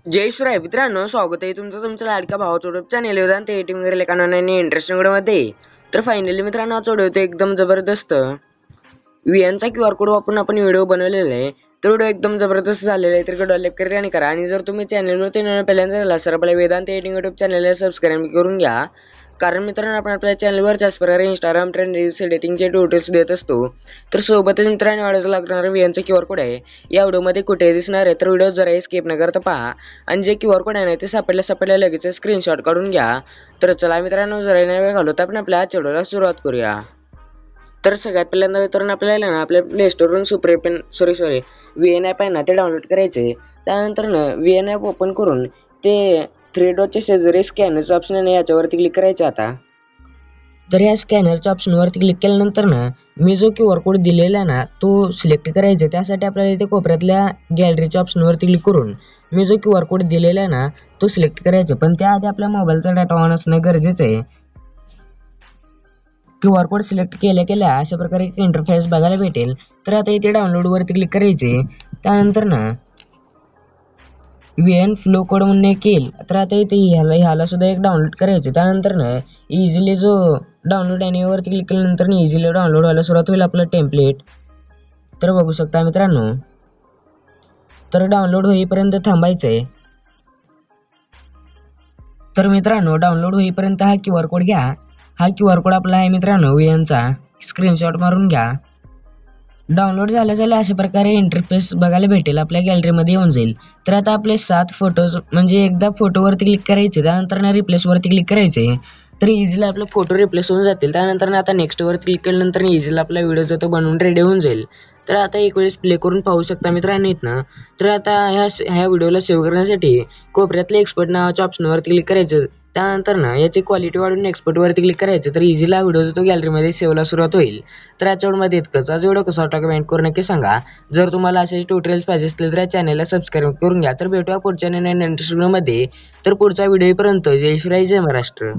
जय शिवराय मित्रांनो, स्वागत आहे तुमचं तुमच्या लाडक्या भावाच्या यूट्यूब चॅनल वेदांत एडिटिंग वगैरे कानाने इंटरेस्टिंग व्हिडिओमध्ये. तर फायनली मित्रांनो, हा व्हिडिओ होतो एकदम जबरदस्त VN चा QR कोड वापरून आपण व्हिडिओ बनवलेला आहे. तर व्हिडिओ एकदम जबरदस्त झालेला आहे. तर व्हिडिओ लाईक करा आणि करा. आणि जर तुम्ही चॅनलवरती पहिल्यांदा झाला तर आपल्या वेदांत एडिटिंग यूट्यूब चॅनलला सबस्क्राईब करून घ्या. कारण मित्रांनो, आपण आपल्या चॅनलवर त्याच प्रकारे इंस्टाग्राम ट्रेंड रील्स एडिटिंगचे ट्युटोरियल्स देत असतो. तर सोबतच मित्रांनो, व्हिडिओला लागणारा VN चा QR कोड आहे या व्हिडिओमध्ये कुठे दिसणार आहे. तर व्हिडिओ जरा स्किप न करता पहा आणि जे QR कोड आहे ना ते सापडल्या लगेच स्क्रीनशॉट काढून घ्या. तर चला मित्रांनो, जरा नाही वेळ घालवता आपण आपल्या व्हिडिओला सुरुवात करूया. तर सगळ्यात पहिल्यांदा मित्रांनो, आपल्याला ना आपल्या प्ले स्टोरवरून VN ॲप आहे ना ते डाउनलोड करायचे. त्यानंतर ना VN ॲप ओपन करून ते 3 डॉटच्या शेजारी स्कॅनरचं ऑप्शन आहे याच्यावरती क्लिक करायचं. आता तर या स्कॅनरच्या ऑप्शनवरती क्लिक केल्यानंतर ना मी जो QR कोड दिलेला आहे ना तो सिलेक्ट करायचा. त्यासाठी आपल्याला इथे कोपऱ्यातल्या गॅलरीच्या ऑप्शनवरती क्लिक करून मी जो QR कोड दिलेला आहे ना तो सिलेक्ट करायचा. पण त्याआधी आपल्या मोबाईलचा डाटा ऑन असणं गरजेचं आहे. QR कोड सिलेक्ट केल्या अशा प्रकारे एक इंटरफेस बघायला भेटेल. तर आता इथे डाउनलोडवरती क्लिक करायचे. त्यानंतर ना VN फ्लो कोड म्हणून एक येईल. तर आता इथे ह्याला सुद्धा एक डाउनलोड करायचे. त्यानंतर ना इझिली जो डाउनलोड एनीवरती क्लिक केल्यानंतर इझिली डाउनलोड व्हायला सुरुवात होईल आपलं टेम्पलेट. तर बघू शकता मित्रांनो, तर डाउनलोड होईपर्यंत थांबायचं आहे. तर मित्रांनो, डाउनलोड होईपर्यंत हा QR कोड घ्या. हा QR कोड आपला आहे मित्रांनो VN चा. स्क्रीनशॉट मारून घ्या. डाउनलोड झाल्या अशा प्रकारे इंटरफेस बघायला भेटेल, आपल्या गॅलरीमध्ये येऊन जाईल. तर आता आपले 7 फोटोज म्हणजे एकदा फोटोवरती क्लिक करायचे, त्यानंतर ना रिप्लेसवरती क्लिक करायचे. तर इझिली आपले फोटो रिप्लेस होऊन जातील. त्यानंतर आता नेक्स्टवरती क्लिक केल्यानंतर इझिली आपला व्हिडिओ जो तो बनवून रेडी होऊन जाईल. तर आता एक वेळेस प्ले करून पाहू शकता मित्रांनो इथनं. तर आता ह्या व्हिडिओला सेव्ह करण्यासाठी कोपऱ्यातल्या एक्सपोर्ट नावाच्या ऑप्शनवरती क्लिक करायचं. त्यानंतर ना याची क्वालिटी वाढून एक्सपोर्टवरती क्लिक करायचं. तर इझिला व्हिडिओ जो तो गॅलरीमध्ये सेव्हला सुरुवात होईल. तर याच्या व्हिडिओमध्ये इतकंच. आज व्हिडिओ कसा वाटला कमेंट करून नक्की सांगा. जर तुम्हाला असे ट्युटोरियल्स पाहिजे असतील तर या चॅनलला सबस्क्राईब करून घ्या. तर भेटूया पुढच्या नवीन इंटरेस्टिंग व्हिडिओमध्ये. तर पुढचा व्हिडिओपर्यंत जय शिवराय, जय महाराष्ट्र.